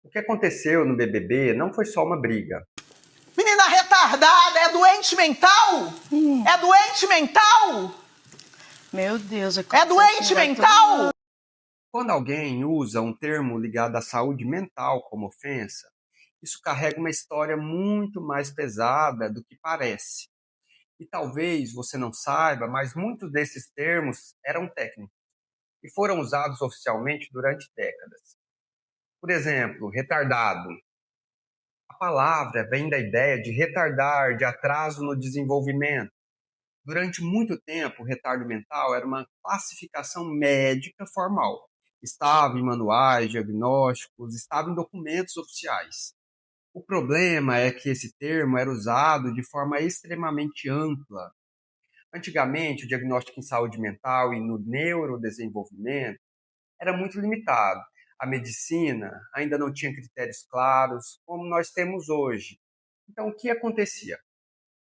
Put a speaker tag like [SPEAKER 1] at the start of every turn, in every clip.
[SPEAKER 1] O que aconteceu no BBB não foi só uma briga.
[SPEAKER 2] Menina retardada, é doente mental? É doente mental?
[SPEAKER 3] Meu Deus,
[SPEAKER 2] É doente mental?
[SPEAKER 1] Quando alguém usa um termo ligado à saúde mental como ofensa, isso carrega uma história muito mais pesada do que parece. E talvez você não saiba, mas muitos desses termos eram técnicos e foram usados oficialmente durante décadas. Por exemplo, retardado. A palavra vem da ideia de retardar, de atraso no desenvolvimento. Durante muito tempo, o retardo mental era uma classificação médica formal. Estava em manuais, diagnósticos, estava em documentos oficiais. O problema é que esse termo era usado de forma extremamente ampla. Antigamente, o diagnóstico em saúde mental e no neurodesenvolvimento era muito limitado. A medicina ainda não tinha critérios claros, como nós temos hoje. Então, o que acontecia?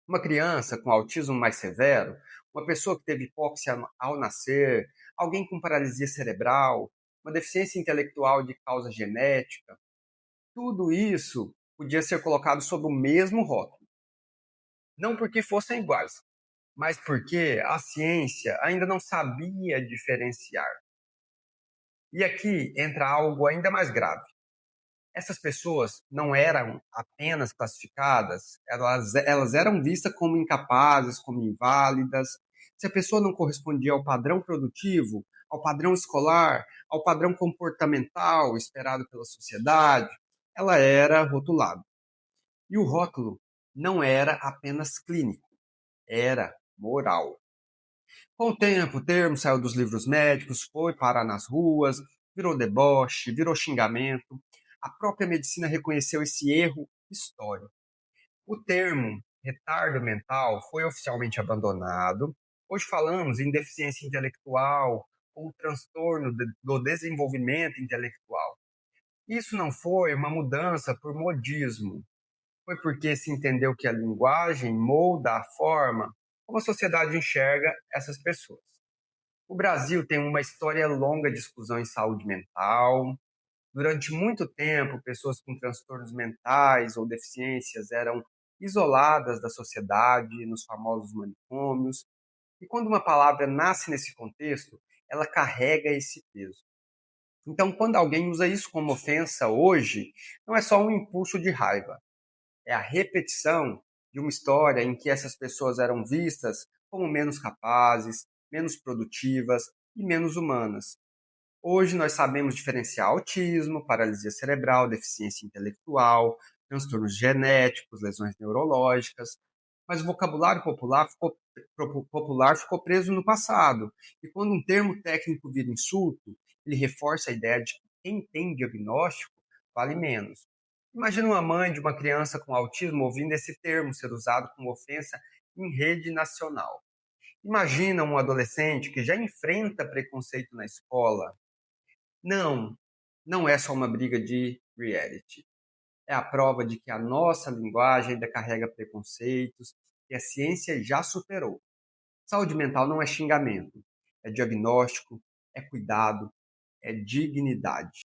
[SPEAKER 1] Uma criança com autismo mais severo, uma pessoa que teve hipóxia ao nascer, alguém com paralisia cerebral, uma deficiência intelectual de causa genética, tudo isso podia ser colocado sob o mesmo rótulo. Não porque fossem iguais, mas porque a ciência ainda não sabia diferenciar. E aqui entra algo ainda mais grave. Essas pessoas não eram apenas classificadas, elas eram vistas como incapazes, como inválidas. Se a pessoa não correspondia ao padrão produtivo, ao padrão escolar, ao padrão comportamental esperado pela sociedade, ela era rotulada. E o rótulo não era apenas clínico, era moral. Com o tempo, o termo saiu dos livros médicos, foi parar nas ruas, virou deboche, virou xingamento. A própria medicina reconheceu esse erro histórico. O termo retardo mental foi oficialmente abandonado. Hoje falamos em deficiência intelectual ou transtorno do desenvolvimento intelectual. Isso não foi uma mudança por modismo, foi porque se entendeu que a linguagem molda a forma como a sociedade enxerga essas pessoas. O Brasil tem uma história longa de exclusão em saúde mental. Durante muito tempo, pessoas com transtornos mentais ou deficiências eram isoladas da sociedade, nos famosos manicômios. E quando uma palavra nasce nesse contexto, ela carrega esse peso. Então, quando alguém usa isso como ofensa hoje, não é só um impulso de raiva, é a repetição de uma história em que essas pessoas eram vistas como menos capazes, menos produtivas e menos humanas. Hoje nós sabemos diferenciar autismo, paralisia cerebral, deficiência intelectual, transtornos genéticos, lesões neurológicas, mas o vocabulário popular ficou preso no passado. E quando um termo técnico vira insulto, ele reforça a ideia de que quem tem diagnóstico vale menos. Imagina uma mãe de uma criança com autismo ouvindo esse termo ser usado como ofensa em rede nacional. Imagina um adolescente que já enfrenta preconceito na escola. Não, não é só uma briga de reality. É a prova de que a nossa linguagem ainda carrega preconceitos que a ciência já superou. Saúde mental não é xingamento, é diagnóstico, é cuidado, é dignidade.